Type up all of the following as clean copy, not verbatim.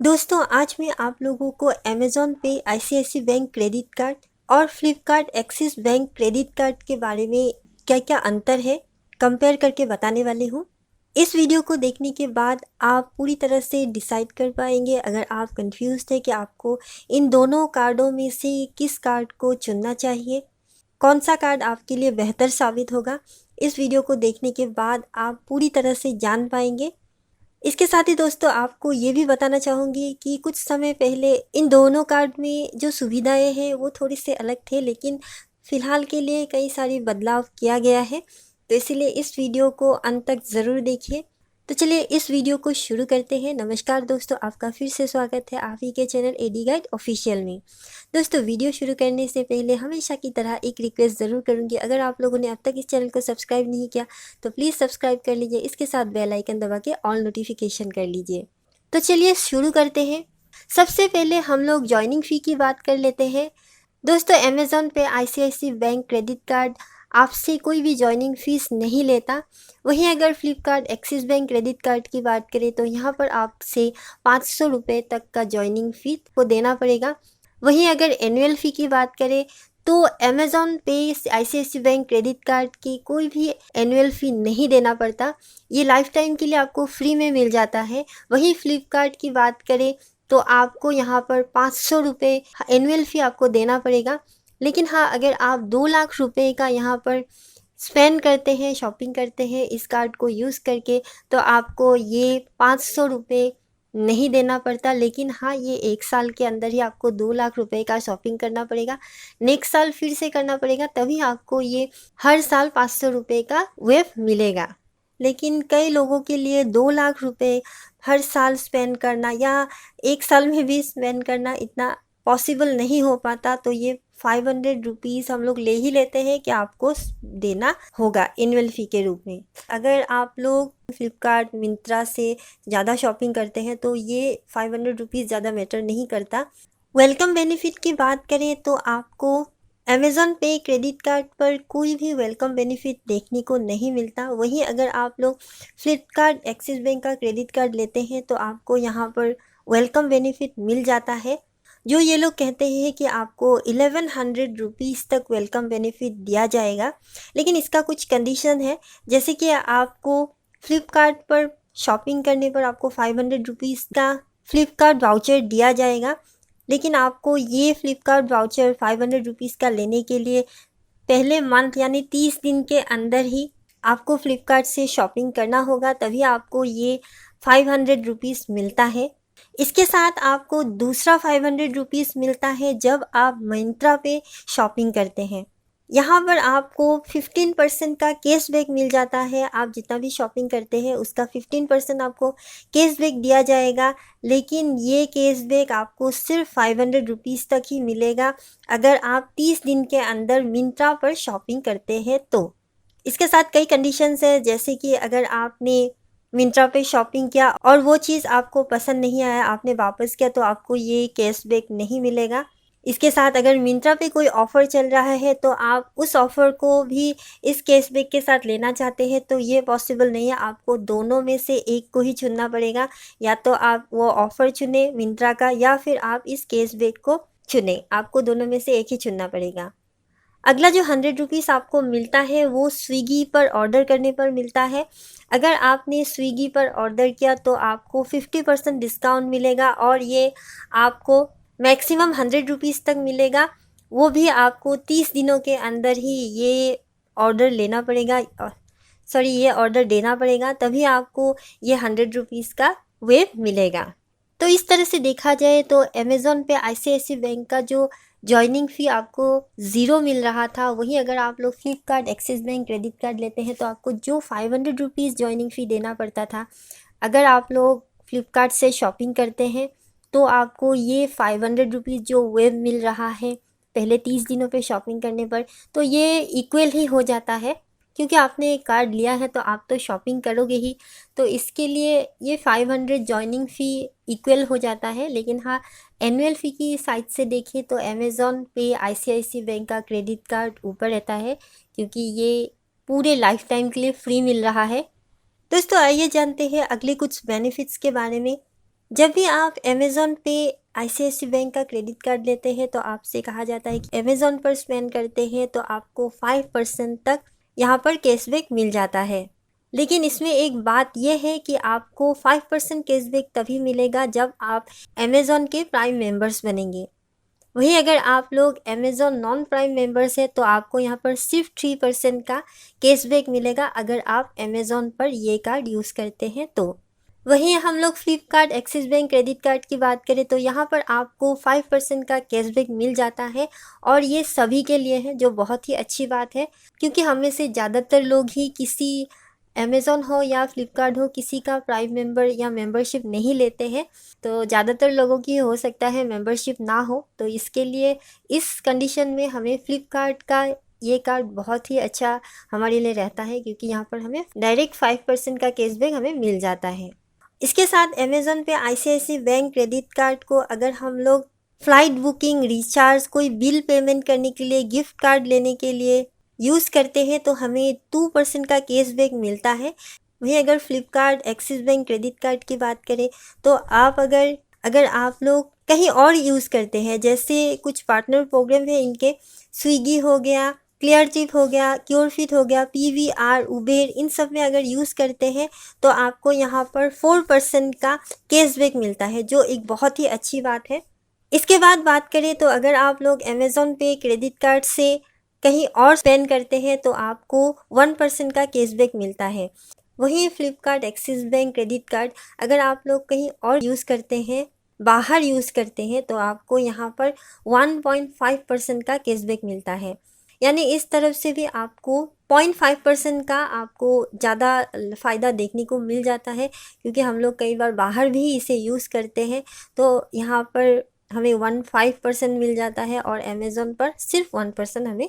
दोस्तों आज मैं आप लोगों को अमेज़न पे आईसीआईसी बैंक क्रेडिट कार्ड और Flipkart axis bank credit card के बारे में क्या क्या अंतर है कंपेयर करके बताने वाली हूँ। इस वीडियो को देखने के बाद आप पूरी तरह से डिसाइड कर पाएंगे अगर आप कंफ्यूज्ड है कि आपको इन दोनों कार्डों में से किस कार्ड को चुनना चाहिए, कौन सा कार्ड आपके लिए बेहतर साबित होगा। इस वीडियो को देखने के बाद आप पूरी तरह से जान पाएंगे। इसके साथ ही दोस्तों आपको ये भी बताना चाहूँगी कि कुछ समय पहले इन दोनों कार्ड में जो सुविधाएं हैं वो थोड़ी से अलग थे, लेकिन फ़िलहाल के लिए कई सारी बदलाव किया गया है, तो इसीलिए इस वीडियो को अंत तक ज़रूर देखिए। तो चलिए इस वीडियो को शुरू करते हैं। नमस्कार दोस्तों, आपका फिर से स्वागत है आप ही के चैनल एडी गाइड ऑफिशियल में। दोस्तों वीडियो शुरू करने से पहले हमेशा की तरह एक रिक्वेस्ट ज़रूर करूँगी, अगर आप लोगों ने अब तक इस चैनल को सब्सक्राइब नहीं किया तो प्लीज़ सब्सक्राइब कर लीजिए, इसके साथ बेल आइकन दबा के ऑल नोटिफिकेशन कर लीजिए। तो चलिए शुरू करते हैं। सबसे पहले हम लोग ज्वाइनिंग फ़ी की बात कर लेते हैं। दोस्तों अमेज़न पे आईसीआईसी बैंक क्रेडिट कार्ड आपसे कोई भी ज्वाइनिंग फ़ीस नहीं लेता। वहीं अगर Flipkart axis bank credit card की बात करें तो यहाँ पर आपसे 500 रुपये तक का ज्वाइनिंग फ़ी को देना पड़ेगा। वहीं अगर एनुअल फ़ी की बात करें तो अमेज़न पे आईसीआईसी बैंक क्रेडिट कार्ड की कोई भी एनुअल फ़ी नहीं देना पड़ता, ये लाइफ टाइम के लिए आपको फ्री में मिल जाता है। वहीं फ्लिपकार्ट की बात करें तो आपको यहाँ पर 500 रुपये एनुअल फ़ी आपको देना पड़ेगा। लेकिन हाँ, अगर आप 2 लाख रुपए का यहाँ पर स्पेंड करते हैं, शॉपिंग करते हैं इस कार्ड को यूज़ करके, तो आपको ये 500 रुपये नहीं देना पड़ता। लेकिन हाँ, ये 1 साल के अंदर ही आपको 2 लाख रुपए का शॉपिंग करना पड़ेगा। नेक्स्ट साल फिर से करना पड़ेगा, तभी आपको ये हर साल 500 रुपये का वेव मिलेगा। लेकिन कई लोगों के लिए 2 लाख रुपए हर साल स्पेंड करना या 1 साल में भी स्पेंड करना इतना पॉसिबल नहीं हो पाता, तो ये 500 रुपीज़ हम लोग ले ही लेते हैं कि आपको देना होगा एनुअल फ़ी के रूप में। अगर आप लोग फ्लिपकार्ट मिंत्रा से ज़्यादा शॉपिंग करते हैं तो ये 500 रुपीज़ ज़्यादा मैटर नहीं करता। वेलकम बेनिफिट की बात करें तो आपको अमेज़न पे क्रेडिट कार्ड पर कोई भी वेलकम बेनिफिट देखने को नहीं मिलता। वहीं अगर आप लोग फ्लिपकार्ट एक्सिस बैंक का क्रेडिट कार्ड लेते हैं तो आपको यहाँ पर वेलकम बेनिफिट मिल जाता है, जो ये लोग कहते हैं कि आपको 1100 रुपीज़ तक वेलकम बेनिफिट दिया जाएगा। लेकिन इसका कुछ कंडीशन है, जैसे कि आपको फ्लिपकार्ट पर शॉपिंग करने पर आपको 500 रुपीज़ का फ्लिपकार्ट वाउचर दिया जाएगा। लेकिन आपको ये फ्लिपकार्ट वाउचर 500 रुपीज़ का लेने के लिए पहले मंथ यानी 30 दिन के अंदर ही आपको फ्लिपकार्ट से शॉपिंग करना होगा, तभी आपको ये 500 रुपीज़ मिलता है। इसके साथ आपको दूसरा 500 रुपीज़ मिलता है जब आप मिंत्रा पे शॉपिंग करते हैं। यहाँ पर आपको 15% का कैशबैक मिल जाता है। आप जितना भी शॉपिंग करते हैं उसका 15% आपको कैशबैक दिया जाएगा। लेकिन ये कैशबैक आपको सिर्फ 500 रुपीज़ तक ही मिलेगा अगर आप 30 दिन के अंदर मिंत्रा पर शॉपिंग करते हैं तो। इसके साथ कई कंडीशंस है, जैसे कि अगर आपने मिंत्रा पे शॉपिंग किया और वो चीज़ आपको पसंद नहीं आया, आपने वापस किया, तो आपको ये कैशबैक नहीं मिलेगा। इसके साथ अगर मिंत्रा पे कोई ऑफ़र चल रहा है तो आप उस ऑफ़र को भी इस कैशबैक के साथ लेना चाहते हैं तो ये पॉसिबल नहीं है, आपको दोनों में से एक को ही चुनना पड़ेगा। या तो आप वो ऑफ़र चुने मिंत्रा का या फिर आप इस कैशबैक को चुने, आपको दोनों में से एक ही चुनना पड़ेगा। अगला जो 100 रुपीज़ आपको मिलता है वो स्विगी पर ऑर्डर करने पर मिलता है। अगर आपने स्विगी पर ऑर्डर किया तो आपको 50% डिस्काउंट मिलेगा और ये आपको मैक्सिमम 100 रुपीज़ तक मिलेगा। वो भी आपको 30 दिनों के अंदर ही ये ऑर्डर लेना पड़ेगा, ये ऑर्डर देना पड़ेगा, तभी आपको ये 100 रुपीज़ का वेव मिलेगा। तो इस तरह से देखा जाए तो अमेज़न पे आईसीआईसी बैंक का जो जॉइनिंग फ़ी आपको 0 मिल रहा था, वहीं अगर आप लोग Flipkart axis bank credit card लेते हैं तो आपको जो 500 रुपीज़ जॉइनिंग फ़ी देना पड़ता था, अगर आप लोग फ्लिपकार्ट से शॉपिंग करते हैं तो आपको ये 500 रुपीज़ जो वेव मिल रहा है पहले 30 दिनों पे शॉपिंग करने पर, तो ये इक्वल ही हो जाता है। क्योंकि आपने एक कार्ड लिया है तो आप तो शॉपिंग करोगे ही, तो इसके लिए ये 500 जॉइनिंग फ़ी इक्वल हो जाता है। लेकिन हाँ, एनुअल फ़ी की साइड से देखें तो अमेज़न पे आईसीआईसी बैंक का क्रेडिट कार्ड ऊपर रहता है, क्योंकि ये पूरे लाइफ टाइम के लिए फ्री मिल रहा है। दोस्तों आइए जानते हैं अगले कुछ बेनिफिट्स के बारे में। जब भी आप अमेज़न पे आईसीआईसी बैंक का क्रेडिट कार्ड लेते हैं तो आपसे कहा जाता है कि अमेज़न पर स्पेंड करते हैं तो आपको 5% तक यहाँ पर कैशबैक मिल जाता है। लेकिन इसमें एक बात यह है कि आपको 5% कैशबैक तभी मिलेगा जब आप अमेज़न के प्राइम मेंबर्स बनेंगे। वहीं अगर आप लोग अमेज़न नॉन प्राइम मेंबर्स हैं तो आपको यहाँ पर सिर्फ 3% का कैशबैक मिलेगा अगर आप अमेज़न पर ये कार्ड यूज़ करते हैं तो। वहीं हम लोग Flipkart axis bank credit card की बात करें तो यहाँ पर आपको 5% का कैशबैक मिल जाता है और ये सभी के लिए है, जो बहुत ही अच्छी बात है क्योंकि हम में से ज़्यादातर लोग ही किसी अमेज़न हो या फ्लिपकार्ट हो किसी का प्राइम मेंबर या मेंबरशिप नहीं लेते हैं। तो ज़्यादातर लोगों की हो सकता है मेंबरशिप ना हो, तो इसके लिए इस कंडीशन में हमें फ्लिपकार्ट का ये कार्ड बहुत ही अच्छा हमारे लिए रहता है क्योंकि यहाँ पर हमें डायरेक्ट 5% का कैशबैक हमें मिल जाता है। इसके साथ अमेज़न पे आईसीआईसी बैंक क्रेडिट कार्ड को अगर हम लोग फ़्लाइट बुकिंग, रिचार्ज, कोई बिल पेमेंट करने के लिए, गिफ्ट कार्ड लेने के लिए यूज़ करते हैं तो हमें 2% का कैशबैक मिलता है। वहीं अगर Flipkart axis bank credit card की बात करें तो आप अगर अगर आप लोग कहीं और यूज़ करते हैं, जैसे कुछ पार्टनर प्रोग्राम है इनके, स्विगी हो गया, क्लियर चिप हो गया, क्योरफिट हो गया, पीवीआर, उबेर, इन सब में अगर यूज़ करते हैं तो आपको यहाँ पर 4% का कैशबैक मिलता है, जो एक बहुत ही अच्छी बात है। इसके बाद बात करें तो अगर आप लोग अमेज़न पे क्रेडिट कार्ड से कहीं और स्पेंड करते हैं तो आपको 1% का कैशबैक मिलता है। वहीं Flipkart axis bank credit card अगर आप लोग कहीं और यूज़ करते हैं, बाहर यूज़ करते हैं तो आपको यहाँ पर 1.5% का कैशबैक मिलता है। यानी इस तरफ से भी आपको 0.5% का आपको ज़्यादा फ़ायदा देखने को मिल जाता है क्योंकि हम लोग कई बार बाहर भी इसे यूज़ करते हैं तो यहाँ पर हमें 1.5% मिल जाता है और अमेज़न पर सिर्फ 1% हमें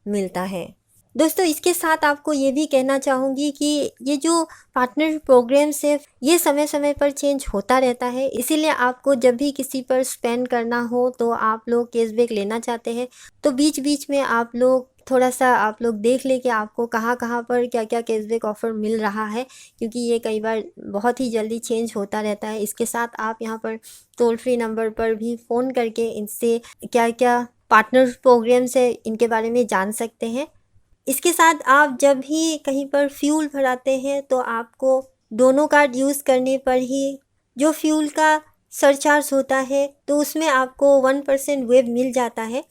मिलता है। दोस्तों, इसके साथ आपको ये भी कहना चाहूँगी कि ये जो पार्टनर प्रोग्राम्स है ये समय समय पर चेंज होता रहता है, इसीलिए आपको जब भी किसी पर स्पेंड करना हो तो आप लोग कैशबैक लेना चाहते हैं तो बीच बीच में आप लोग थोड़ा सा आप लोग देख लें कि आपको कहाँ कहाँ पर क्या क्या कैशबैक ऑफ़र मिल रहा है क्योंकि ये कई बार बहुत ही जल्दी चेंज होता रहता है। इसके साथ आप यहाँ पर टोल फ्री नंबर पर भी फ़ोन करके इनसे क्या क्या पार्टनर प्रोग्राम्स है इनके बारे में जान सकते हैं। इसके साथ आप जब भी कहीं पर फ्यूल भराते हैं तो आपको दोनों कार्ड यूज़ करने पर ही जो फ्यूल का सरचार्ज होता है तो उसमें आपको 1% वेव मिल जाता है।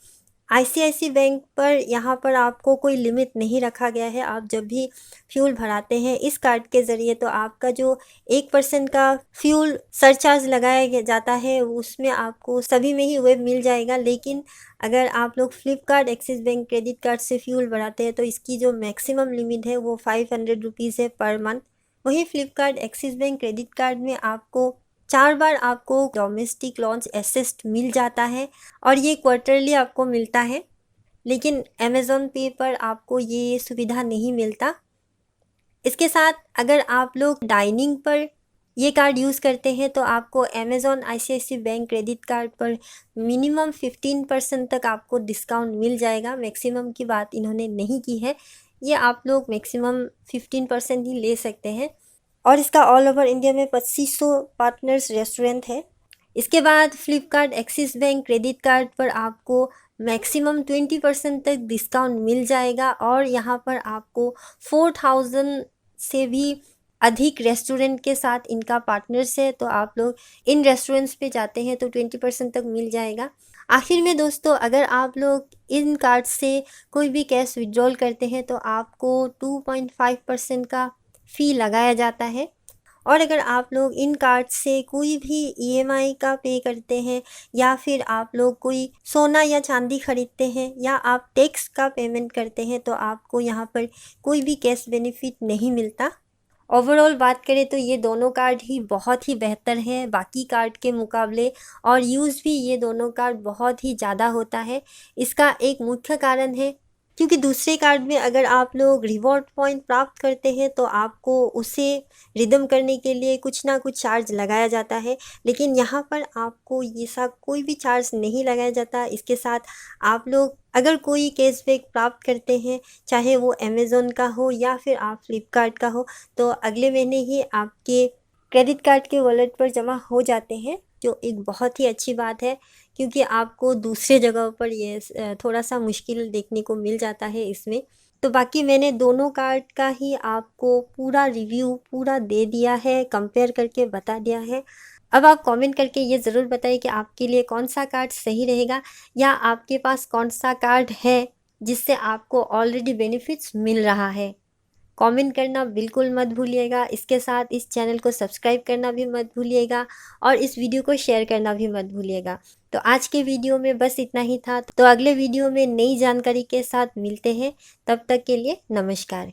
आईसीआईसी बैंक पर यहाँ पर आपको कोई लिमिट नहीं रखा गया है। आप जब भी फ्यूल भराते हैं इस कार्ड के ज़रिए तो आपका जो 1% का फ्यूल सरचार्ज लगाया जाता है उसमें आपको सभी में ही वेब मिल जाएगा। लेकिन अगर आप लोग Flipkart axis bank credit card से फ्यूल भराते हैं तो इसकी जो मैक्सिमम लिमिट है वो 500 रुपीज़ है पर मंथ। वहीं Flipkart axis bank credit card में आपको 4 बार आपको डोमेस्टिक लॉन्च असिस्ट मिल जाता है और ये क्वार्टरली आपको मिलता है। लेकिन अमेज़न पे पर आपको ये सुविधा नहीं मिलता। इसके साथ अगर आप लोग डाइनिंग पर ये कार्ड यूज़ करते हैं तो आपको Amazon ICICI bank credit card पर मिनिमम 15% तक आपको डिस्काउंट मिल जाएगा। मैक्सिमम की बात इन्होंने नहीं की है, ये आप लोग मैक्सिमम 15% ही ले सकते हैं और इसका ऑल ओवर इंडिया में 2500 पार्टनर्स रेस्टोरेंट है। इसके बाद Flipkart axis bank credit card पर आपको मैक्सिमम 20% तक डिस्काउंट मिल जाएगा और यहाँ पर आपको 4000 से भी अधिक रेस्टोरेंट के साथ इनका पार्टनर्स है, तो आप लोग इन रेस्टोरेंट्स पे जाते हैं तो 20% तक मिल जाएगा। आखिर में दोस्तों, अगर आप लोग इन कार्ड से कोई भी कैश विड्रॉल करते हैं तो आपको 2.5% का फ़ी लगाया जाता है और अगर आप लोग इन कार्ड से कोई भी ईएमआई का पे करते हैं या फिर आप लोग कोई सोना या चांदी खरीदते हैं या आप टैक्स का पेमेंट करते हैं तो आपको यहाँ पर कोई भी कैश बेनिफिट नहीं मिलता। ओवरऑल बात करें तो ये दोनों कार्ड ही बहुत ही बेहतर हैं बाकी कार्ड के मुकाबले और यूज़ भी ये दोनों कार्ड बहुत ही ज़्यादा होता है। इसका एक मुख्य कारण है क्योंकि दूसरे कार्ड में अगर आप लोग रिवॉर्ड पॉइंट प्राप्त करते हैं तो आपको उसे रिडीम करने के लिए कुछ ना कुछ चार्ज लगाया जाता है, लेकिन यहाँ पर आपको ये सब कोई भी चार्ज नहीं लगाया जाता। इसके साथ आप लोग अगर कोई कैशबैक प्राप्त करते हैं, चाहे वो अमेज़न का हो या फिर आप फ्लिपकार्ट का हो, तो अगले महीने ही आपके क्रेडिट कार्ड के वॉलेट पर जमा हो जाते हैं, जो एक बहुत ही अच्छी बात है, क्योंकि आपको दूसरे जगह पर ये थोड़ा सा मुश्किल देखने को मिल जाता है इसमें। तो बाकी मैंने दोनों कार्ड का ही आपको पूरा रिव्यू पूरा दे दिया है, कंपेयर करके बता दिया है। अब आप कमेंट करके ये ज़रूर बताइए कि आपके लिए कौन सा कार्ड सही रहेगा, या आपके पास कौन सा कार्ड है जिससे आपको ऑलरेडी बेनिफिट्स मिल रहा है। कमेंट करना बिल्कुल मत भूलिएगा। इसके साथ इस चैनल को सब्सक्राइब करना भी मत भूलिएगा, और इस वीडियो को शेयर करना भी मत भूलिएगा। तो आज के वीडियो में बस इतना ही था। तो अगले वीडियो में नई जानकारी के साथ मिलते हैं। तब तक के लिए नमस्कार।